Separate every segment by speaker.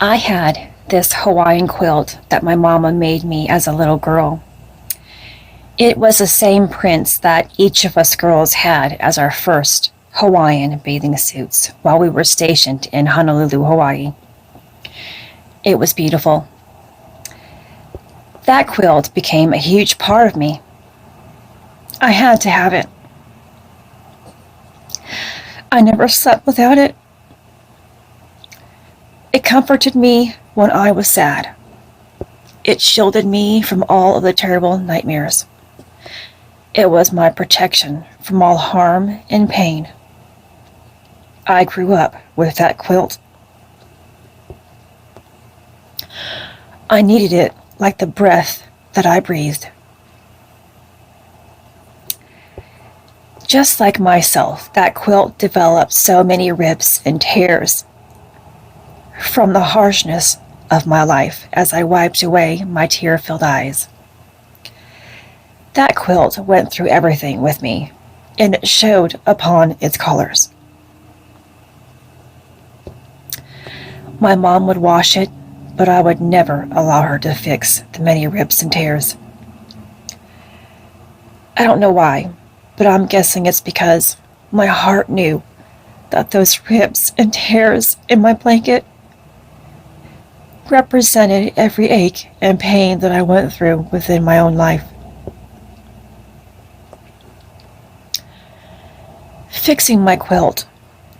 Speaker 1: I had this Hawaiian quilt that my mama made me as a little girl. It was the same prints that each of us girls had as our first Hawaiian bathing suits while we were stationed in Honolulu, Hawaii. It was beautiful. That quilt became a huge part of me. I had to have it. I never slept without it. It comforted me when I was sad. It shielded me from all of the terrible nightmares. It was my protection from all harm and pain. I grew up with that quilt. I needed it like the breath that I breathed. Just like myself, that quilt developed so many rips and tears from the harshness of my life as I wiped away my tear-filled eyes. That quilt went through everything with me, and it showed upon its colors. My mom would wash it, but I would never allow her to fix the many rips and tears. I don't know why, but I'm guessing it's because my heart knew that those rips and tears in my blanket represented every ache and pain that I went through within my own life. Fixing my quilt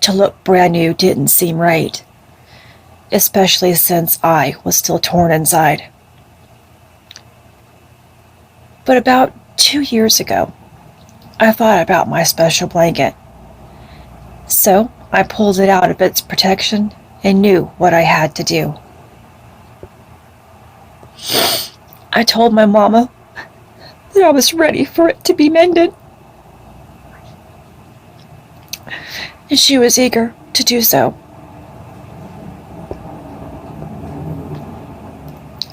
Speaker 1: to look brand new didn't seem right, especially since I was still torn inside. But about 2 years ago, I thought about my special blanket. So I pulled it out of its protection and knew what I had to do. I told my mama that I was ready for it to be mended, and she was eager to do so.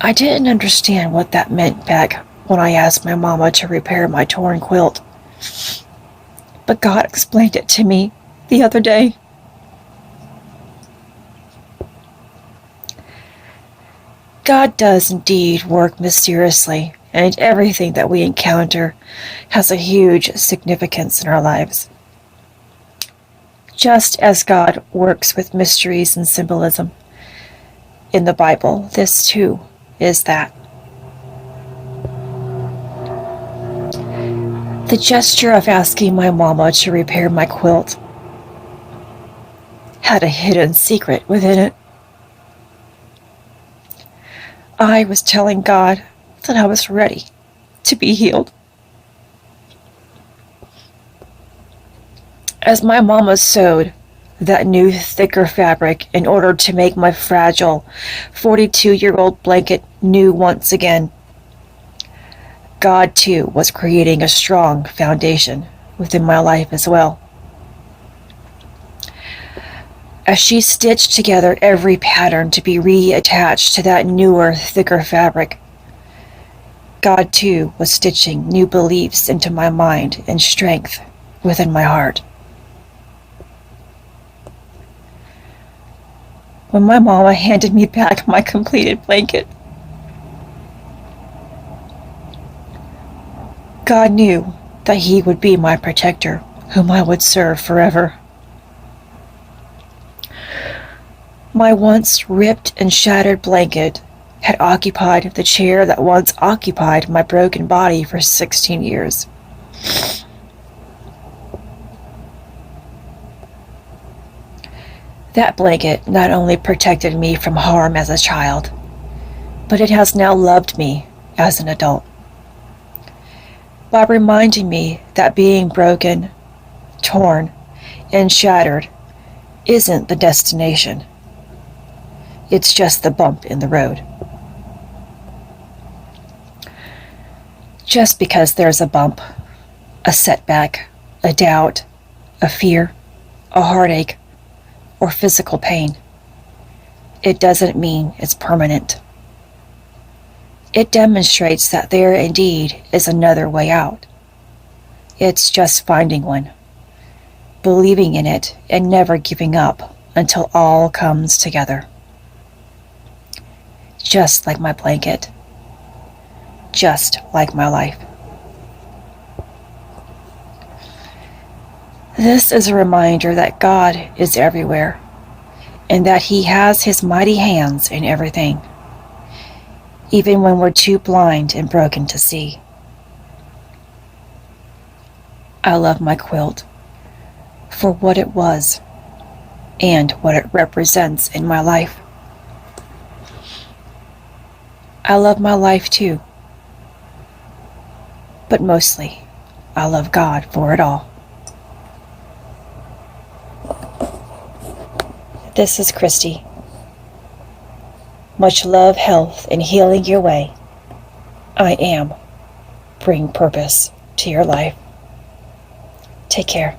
Speaker 1: I didn't understand what that meant back when I asked my mama to repair my torn quilt, but God explained it to me the other day. God does indeed work mysteriously, and everything that we encounter has a huge significance in our lives. Just as God works with mysteries and symbolism in the Bible, this too is that. The gesture of asking my mama to repair my quilt had a hidden secret within it. I was telling God that I was ready to be healed. As my mama sewed that new thicker fabric in order to make my fragile 42-year-old blanket new once again, God too was creating a strong foundation within my life as well. As she stitched together every pattern to be reattached to that newer, thicker fabric, God too was stitching new beliefs into my mind and strength within my heart. When my mama handed me back my completed blanket, God knew that He would be my protector, whom I would serve forever. My once ripped and shattered blanket had occupied the chair that once occupied my broken body for 16 years. That blanket not only protected me from harm as a child, but it has now loved me as an adult, by reminding me that being broken, torn, and shattered isn't the destination. It's just the bump in the road. Just because there's a bump, a setback, a doubt, a fear, a heartache, or physical pain, it doesn't mean it's permanent. It demonstrates that there indeed is another way out. It's just finding one, believing in it, and never giving up until all comes together. just like my blanket, just like my life. This is a reminder that God is everywhere and that He has His mighty hands in everything, even when we're too blind and broken to see. I love my quilt for what it was and what it represents in my life. I love my life too, but mostly I love God for it all. This is Christy. Much love, health, and healing your way. I am. Bring purpose to your life. Take care.